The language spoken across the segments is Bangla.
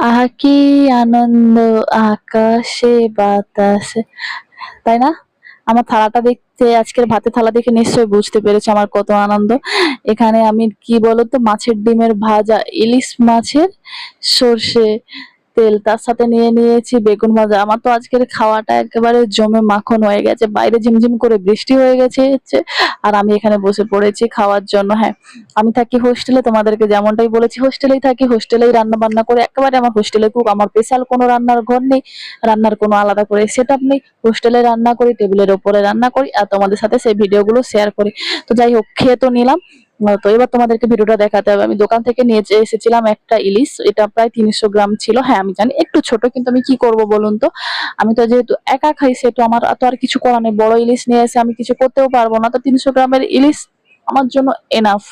আহা কি আনন্দ আকাশে বাতাসে, তাই না? আমার থালাটা দেখতে, আজকের ভাতের থালা দেখে নিশ্চয়ই বুঝতে পেরেছো আমার কত আনন্দ। এখানে আমি কি বলতো, মাছের ডিমের ভাজা, ইলিশ মাছের সর্ষে তেল, তার সাথে নিয়ে নিয়েছি বেগুন ভাজা। আমার তো আজকের খাওয়াটা একেবারে জমে মাখন হয়ে গেছে। বাইরে ঝিমঝিম করে বৃষ্টি হয়ে গেছে হচ্ছে, আর আমি এখানে বসে পড়েছি খাওয়ার জন্য। হ্যাঁ, আমি থাকি হোস্টেলে, তোমাদেরকে যেমনটাই বলেছি হোস্টেলেই থাকি, হোস্টেলেই রান্না বান্না করে, একেবারে আমার হোস্টেলে কুক, আমার স্পেশাল কোনো রান্নার ঘর নেই, রান্নার কোনো আলাদা করে সেট আপ নেই। হোস্টেলে রান্না করি, টেবিলের ওপরে রান্না করি, আর তোমাদের সাথে সেই ভিডিওগুলো শেয়ার করি। তো যাই হোক, খেয়ে তো নিলাম। তো এবার তোমাদেরকে ভিডিওটা দেখাতে হবে। আমি দোকান থেকে নিয়ে এসেছিলাম একটা ইলিশ, এটা প্রায় 300 গ্রাম ছিল। হ্যাঁ আমি জানি একটু ছোট, কিন্তু আমি কি করব বলুন তো, আমি তো যেহেতু একা খাই, সেহেতু আমার তো আর কিছু করার নেই। বড় ইলিশ নিয়ে এসে আমি কিছু করতেও পারবো না, তো 300 গ্রামের ইলিশ আমার জন্য এনাফ।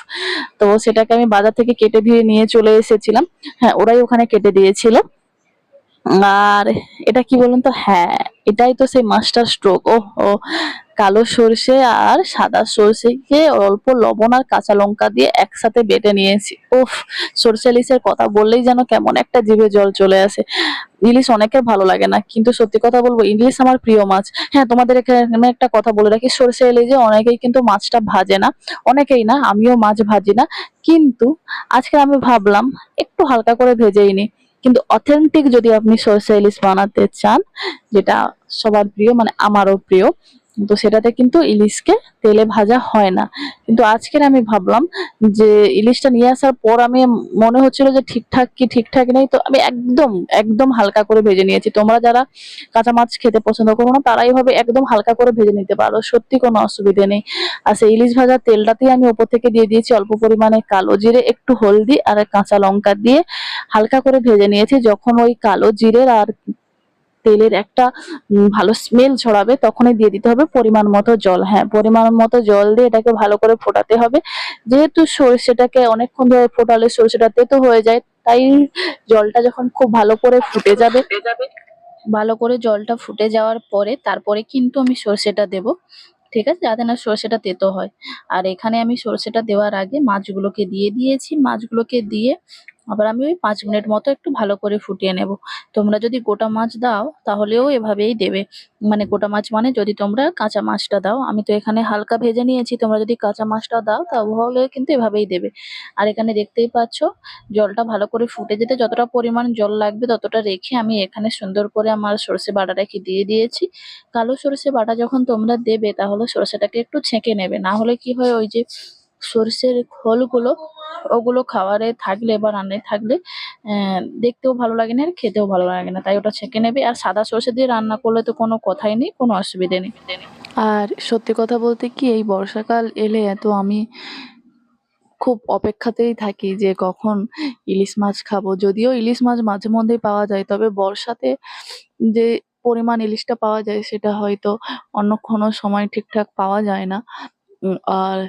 তো সেটাকে আমি বাজার থেকে কেটে দিয়ে নিয়ে চলে এসেছিলাম। হ্যাঁ, ওরাই ওখানে কেটে দিয়েছিল। আর এটা কি বলুন তো, হ্যাঁ এটাই তো সেই মাস্টার স্ট্রোক। ও ও, কালো সর্ষে আর সাদা সর্ষেকে অল্প লবণ আর কাঁচা লঙ্কা দিয়ে একসাথে বেটে নিয়েছি। উফ, সর্ষে ইলিশের কথা বললেই যেন কেমন একটা জিভে জল চলে আসে। ইলিশ অনেকের ভালো লাগে না, কিন্তু সত্যি কথা বলবো, ইলিশ আমার প্রিয় মাছ। হ্যাঁ, তোমাদের এখানে একটা কথা বলে রাখি, সর্ষে ইলিশে অনেকেই কিন্তু মাছটা ভাজে না। অনেকেই না, আমিও মাছ ভাজি না। কিন্তু আজকে আমি ভাবলাম একটু হালকা করে ভেজেই নি। কিন্তু অথেন্টিক যদি আপনি সরষে ইলিশ বানাতে চান, যেটা সবার প্রিয়, মানে আমারও প্রিয়, তো সেটাতে কিন্তু ইলিশকে তেলে ভাজা হয় না। কিন্তু আজকের আমি ভাবলাম যে ইলিশটা নিয়ে আসার পর আমি মনে হচ্ছিল যে ঠিকঠাক কি ঠিকঠাক নেই, তো আমি একদম একদম হালকা করে ভেজে নিয়েছি। তোমরা যারা কাঁচা মাছ খেতে পছন্দ করো না, তারা এইভাবে একদম হালকা করে ভেজে নিতে পারো, সত্যি কোনো অসুবিধে নেই। আর সেই ইলিশ ভাজা তেলটাতেই আমি ওপর থেকে দিয়ে দিয়েছি অল্প পরিমাণে কালো জিরে, একটু হলদি আর কাঁচা লঙ্কা দিয়ে হালকা করে ভেজে নিয়েছি। যখন ওই কালো জিরের আর তেলের একটা ভালো স্মেল ছড়াবে, তখনই দিয়ে দিতে হবে পরিমাণ মতো জল। হ্যাঁ, পরিমাণ মতো জল দিয়ে এটাকে ভালো করে ফোটাতে হবে। যেহেতু সরষেটাকে অনেকক্ষণ ধরে ফোটালে সরষেটা তেতো হয়ে যায়, তাই জলটা যখন খুব ভালো করে ফুটে যাবে, ভালো করে জলটা ফুটে যাওয়ার পরে তারপরে কিন্তু আমি সর্ষেটা দেব। ঠিক আছে? যাতে না সর্ষেটা তেতো হয়। আর এখানে আমি সর্ষেটা দেওয়ার আগে মাছগুলোকে দিয়ে দিয়েছি। মাছগুলোকে দিয়ে আবার আমি ওই ৫ মিনিট মতো একটু ভালো করে ফুটিয়ে নেব। তোমরা যদি গোটা মাছ দাও তাহলেও এভাবেই দেবে। মানে গোটা মাছ মানে যদি তোমরা কাঁচা মাছটা দাও, আমি তো এখানে হালকা ভেজে নিয়েছি। তোমরা যদি কাঁচা মাছটা দাও তাহলে কিন্তু এভাবেই দেবে। আর এখানে দেখতেই পাচ্ছ, জলটা ভালো করে ফুটে যেতে যতটা পরিমাণ জল লাগবে ততটা রেখে আমি এখানে সুন্দর করে আমার সর্ষে বাটাটাকে দিয়ে দিয়েছি। কালো সর্ষে বাটা যখন তোমরা দেবে তাহলে সর্ষেটাকে একটু ছেঁকে নেবে, না হলে কি হয়, ওই যে সর্ষের খোলগুলো, ওগুলো খাবারে থাকলে বা রান্নায় থাকলে দেখতেও ভালো লাগে না আর খেতেও ভালো লাগে না। তাই ওটা ছেঁকে নেবে। আর সাদা সর্ষে দিয়ে রান্না করলে তো কোনো কথাই নেই, কোনো অসুবিধে নেই। আর সত্যি কথা বলতে কি, এই বর্ষাকাল এলে তো আমি খুব অপেক্ষাতেই থাকি যে কখন ইলিশ মাছ খাবো। যদিও ইলিশ মাছ মাঝে মধ্যেই পাওয়া যায়, তবে বর্ষাতে যে পরিমাণ ইলিশটা পাওয়া যায় সেটা হয়তো অন্য কোনো সময় ঠিকঠাক পাওয়া যায় না। আর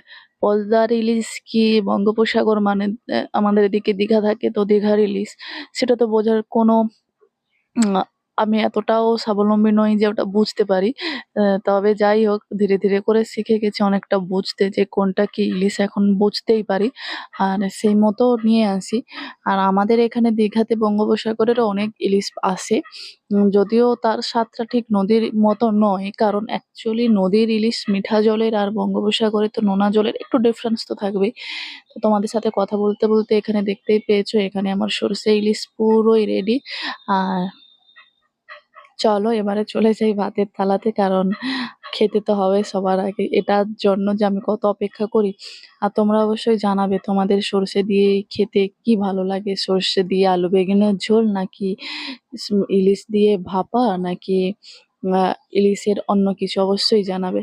পদ্মার ইলিশ কি বঙ্গোপসাগর, মানে আমাদের এদিকে দীঘা থাকে, তো দীঘার ইলিশ সেটা তো বোঝার কোনো উম আমি এতটাও স্বাবলম্বী নই যে ওটা বুঝতে পারি। তবে যাই হোক, ধীরে ধীরে করে শিখে গেছি অনেকটা বুঝতে, যে কোনটা কি ইলিশ এখন বুঝতেই পারি। আর সেই মতো নিয়ে আসি। আর আমাদের এখানে দীঘাতে বঙ্গোপসাগরেরও অনেক ইলিশ আসে। যদিও তার স্বাদটা ঠিক নদীর মতো নয়, কারণ অ্যাকচুয়ালি নদীর ইলিশ মিঠা জলের আর বঙ্গোপসাগরে তো নোনা জলের একটু ডিফারেন্স তো থাকবেই। তো তোমাদের সাথে কথা বলতে বলতে এখানে দেখতেই পেয়েছো, এখানে আমার সরষে ইলিশ পুরোই রেডি। আর চলো এবারে চলে যাই ভাতের থালাতে, কারণ খেতে তো হবে সবার আগে। এটার জন্য যে আমি কত অপেক্ষা করি। আর তোমরা অবশ্যই জানাবে তোমাদের সর্ষে দিয়ে খেতে কি ভালো লাগে, সর্ষে দিয়ে আলু বেগুনের ঝোল, নাকি ইলিশ দিয়ে ভাপা, নাকি ইলিশের অন্য কিছু, অবশ্যই জানাবে।